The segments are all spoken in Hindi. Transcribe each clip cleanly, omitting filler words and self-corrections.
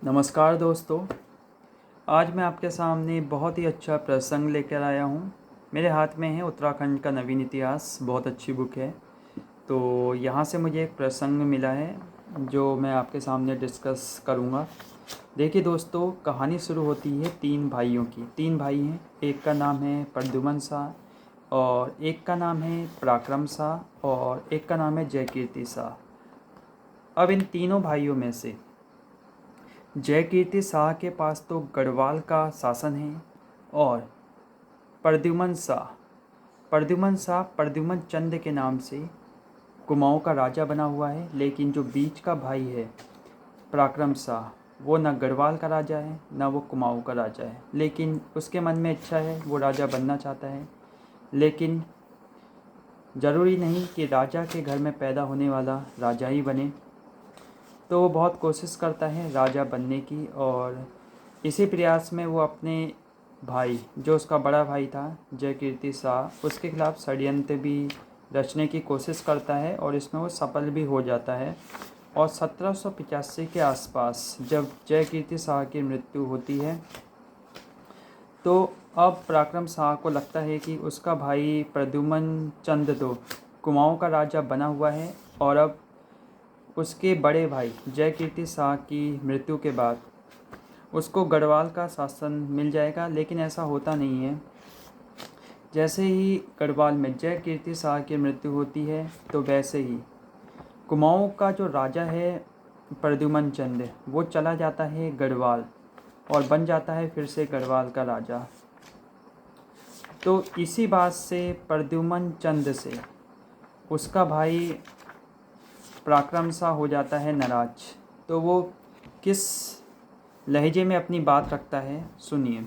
नमस्कार दोस्तों। आज मैं आपके सामने बहुत ही अच्छा प्रसंग लेकर आया हूँ। मेरे हाथ में है उत्तराखंड का नवीन इतिहास, बहुत अच्छी बुक है। तो यहाँ से मुझे एक प्रसंग मिला है जो मैं आपके सामने डिस्कस करूँगा। देखिए दोस्तों, कहानी शुरू होती है तीन भाइयों की। तीन भाई हैं, एक का नाम है प्रद्युमन शाह और एक का नाम है पराक्रम शाह और एक का नाम है जयकीर्ति शाह। अब इन तीनों भाइयों में से जयकीर्ति शाह के पास तो गढ़वाल का शासन है और प्रद्युमन शाह प्रद्युमन चंद के नाम से कुमाऊं का राजा बना हुआ है। लेकिन जो बीच का भाई है पराक्रम शाह, वो न गढ़वाल का राजा है न वो कुमाऊं का राजा है, लेकिन उसके मन में इच्छा है, वो राजा बनना चाहता है। लेकिन ज़रूरी नहीं कि राजा के घर में पैदा होने वाला राजा ही बने। तो वो बहुत कोशिश करता है राजा बनने की और इसी प्रयास में वो अपने भाई, जो उसका बड़ा भाई था जयकीर्ति शाह, उसके खिलाफ षड्यंत्र भी रचने की कोशिश करता है और इसमें वो सफल भी हो जाता है। और 1785 के आसपास जब जयकीर्ति शाह की मृत्यु होती है तो अब पराक्रम शाह को लगता है कि उसका भाई प्रद्युमन चंद तो कुमाऊं का राजा बना हुआ है और अब उसके बड़े भाई जयकीर्ति शाह की मृत्यु के बाद उसको गढ़वाल का शासन मिल जाएगा। लेकिन ऐसा होता नहीं है। जैसे ही गढ़वाल में जयकीर्ति शाह की मृत्यु होती है तो वैसे ही कुमाऊं का जो राजा है प्रद्युमन चंद, वो चला जाता है गढ़वाल और बन जाता है फिर से गढ़वाल का राजा। तो इसी बात से प्रद्युमन चंद से उसका भाई पराक्रम शाह हो जाता है नाराज। तो वो किस लहजे में अपनी बात रखता है, सुनिए।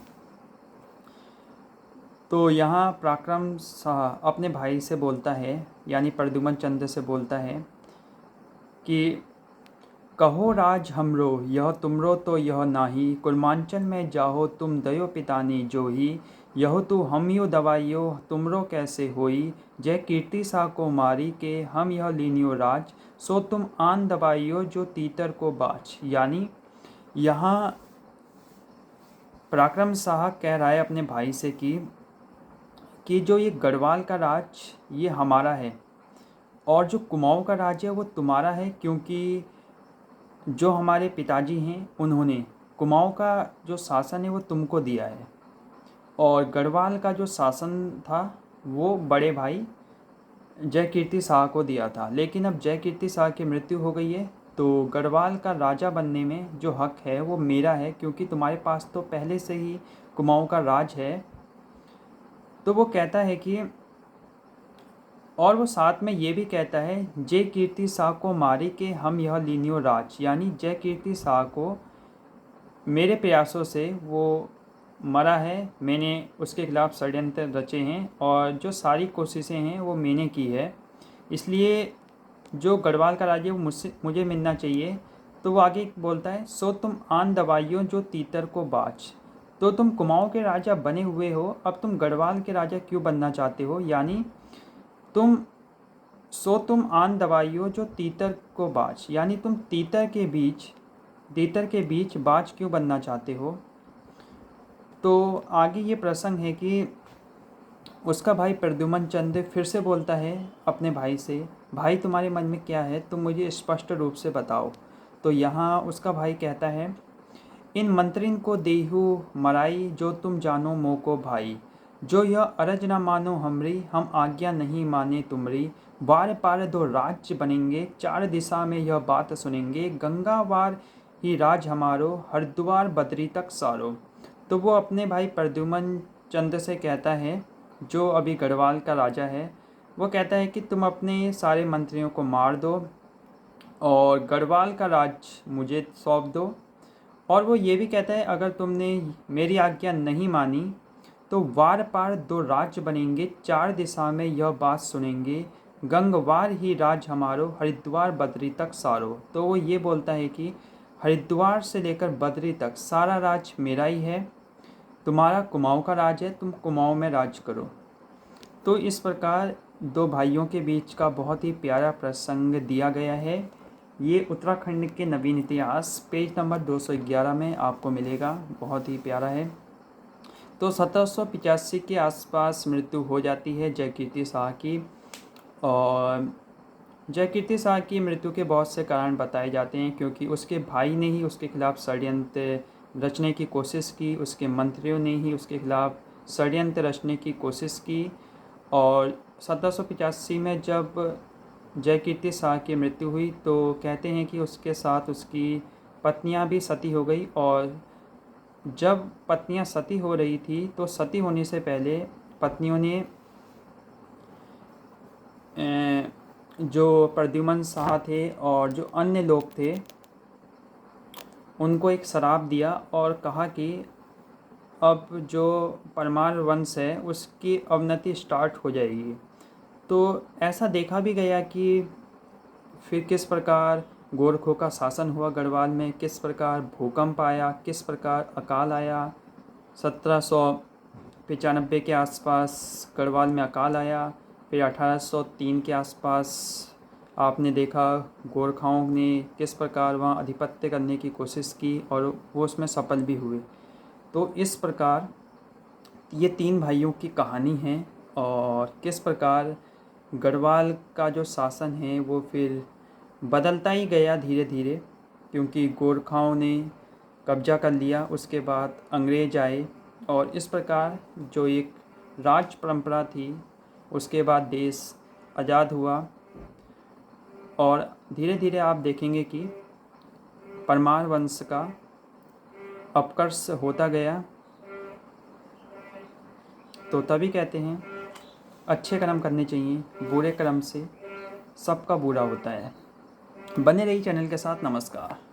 तो यहाँ पराक्रम शाह अपने भाई से बोलता है, यानी प्रद्युमन चंद से बोलता है कि कहो राज हमरो यह तुमरो तो यह नाही, कुर्मांचल में जाहो तुम दयो पितानी जो ही, यह तो हम यो दवाइयो तुमरो कैसे होई, जय कीर्ति शाह को मारी के हम यह लीनियो राज, सो तुम आन दवाइयो जो तीतर को बाच। यानी यहाँ पराक्रम शाह कह रहा है अपने भाई से कि जो ये गढ़वाल का राज ये हमारा है और जो कुमाऊं का राज है वो तुम्हारा है, क्योंकि जो हमारे पिताजी हैं उन्होंने कुमाऊं का जो शासन है वो तुमको दिया है और गढ़वाल का जो शासन था वो बड़े भाई जयकीर्ति शाह को दिया था। लेकिन अब जयकीर्ति शाह की मृत्यु हो गई है तो गढ़वाल का राजा बनने में जो हक है वो मेरा है, क्योंकि तुम्हारे पास तो पहले से ही कुमाऊं का राज है। तो वो कहता है कि, और वो साथ में ये भी कहता है जय कीर्ति शाह को मारी के हम यह लीनियो राज, यानी जय कीर्ति शाह को मेरे प्रयासों से वो मरा है, मैंने उसके खिलाफ षड्यंत्र रचे हैं और जो सारी कोशिशें हैं वो मैंने की है, इसलिए जो गढ़वाल का राज्य वो मुझे मिलना चाहिए। तो वो आगे बोलता है सो तुम आन दवाइयों जो तीतर को बाच। तो तुम कुमाऊं के राजा बने हुए हो, अब तुम गढ़वाल के राजा क्यों बनना चाहते हो, यानी तुम आन दवाइयों जो तीतर को बाच, यानी तुम तीतर के बीच बाज क्यों बनना चाहते हो। तो आगे ये प्रसंग है कि उसका भाई प्रद्युमन चंद फिर से बोलता है अपने भाई से, भाई तुम्हारे मन में क्या है, तुम मुझे स्पष्ट रूप से बताओ। तो यहाँ उसका भाई कहता है, इन मंत्रिन को देहु मराई जो तुम जानो मोको भाई, जो यह अरज न मानो हमरी हम आज्ञा नहीं माने तुमरी, बार पार दो राज्य बनेंगे चार दिशा में यह बात सुनेंगे, गंगा वार ही राज हमारो हरिद्वार बद्री तक सारो। तो वो अपने भाई प्रद्युमन चंद से कहता है, जो अभी गढ़वाल का राजा है, वो कहता है कि तुम अपने सारे मंत्रियों को मार दो और गढ़वाल का राज मुझे सौंप दो। और वो ये भी कहता है अगर तुमने मेरी आज्ञा नहीं मानी तो वार पार दो राज्य बनेंगे चार दिशा में यह बात सुनेंगे, गंगवार ही राज हमारो हरिद्वार बद्री तक सारो। तो वो ये बोलता है कि हरिद्वार से लेकर बद्री तक सारा राज मेरा ही है, तुम्हारा कुमाऊं का राज है, तुम कुमाऊं में राज करो। तो इस प्रकार दो भाइयों के बीच का बहुत ही प्यारा प्रसंग दिया गया है। ये उत्तराखंड के नवीन इतिहास पेज नंबर 211 में आपको मिलेगा, बहुत ही प्यारा है। तो 1785 के आसपास मृत्यु हो जाती है जयकीर्ति शाह की। और जयकीर्ति शाह की मृत्यु के बहुत से कारण बताए जाते हैं, क्योंकि उसके भाई ने ही उसके खिलाफ षड्यंत्र रचने की कोशिश की, उसके मंत्रियों ने ही उसके खिलाफ षड्यंत्र रचने की कोशिश की। और 1785 में जब जयकीर्ति शाह की मृत्यु हुई तो कहते हैं कि उसके साथ उसकी पत्नियां भी सती हो गई। और जब पत्नियां सती हो रही थी तो सती होने से पहले पत्नियों ने जो प्रद्युमन शाह थे और जो अन्य लोग थे उनको एक श्राप दिया और कहा कि अब जो परमार वंश है उसकी अवनति स्टार्ट हो जाएगी। तो ऐसा देखा भी गया कि फिर किस प्रकार गोरखों का शासन हुआ गढ़वाल में, किस प्रकार भूकंप आया, किस प्रकार अकाल आया। 1795 के आसपास गढ़वाल में अकाल आया। फिर 1803 के आसपास आपने देखा गोरखाओं ने किस प्रकार वहाँ आधिपत्य करने की कोशिश की और वो उसमें सफल भी हुए। तो इस प्रकार ये तीन भाइयों की कहानी है और किस प्रकार गढ़वाल का जो शासन है वो फिर बदलता ही गया धीरे धीरे, क्योंकि गोरखाओं ने कब्जा कर लिया, उसके बाद अंग्रेज आए और इस प्रकार जो एक राज परंपरा थी उसके बाद देश आज़ाद हुआ। और धीरे धीरे आप देखेंगे कि परमार वंश का अपकर्ष होता गया। तो तभी कहते हैं अच्छे कर्म करने चाहिए, बुरे कर्म से सबका बुरा होता है। बने रहिए चैनल के साथ। नमस्कार।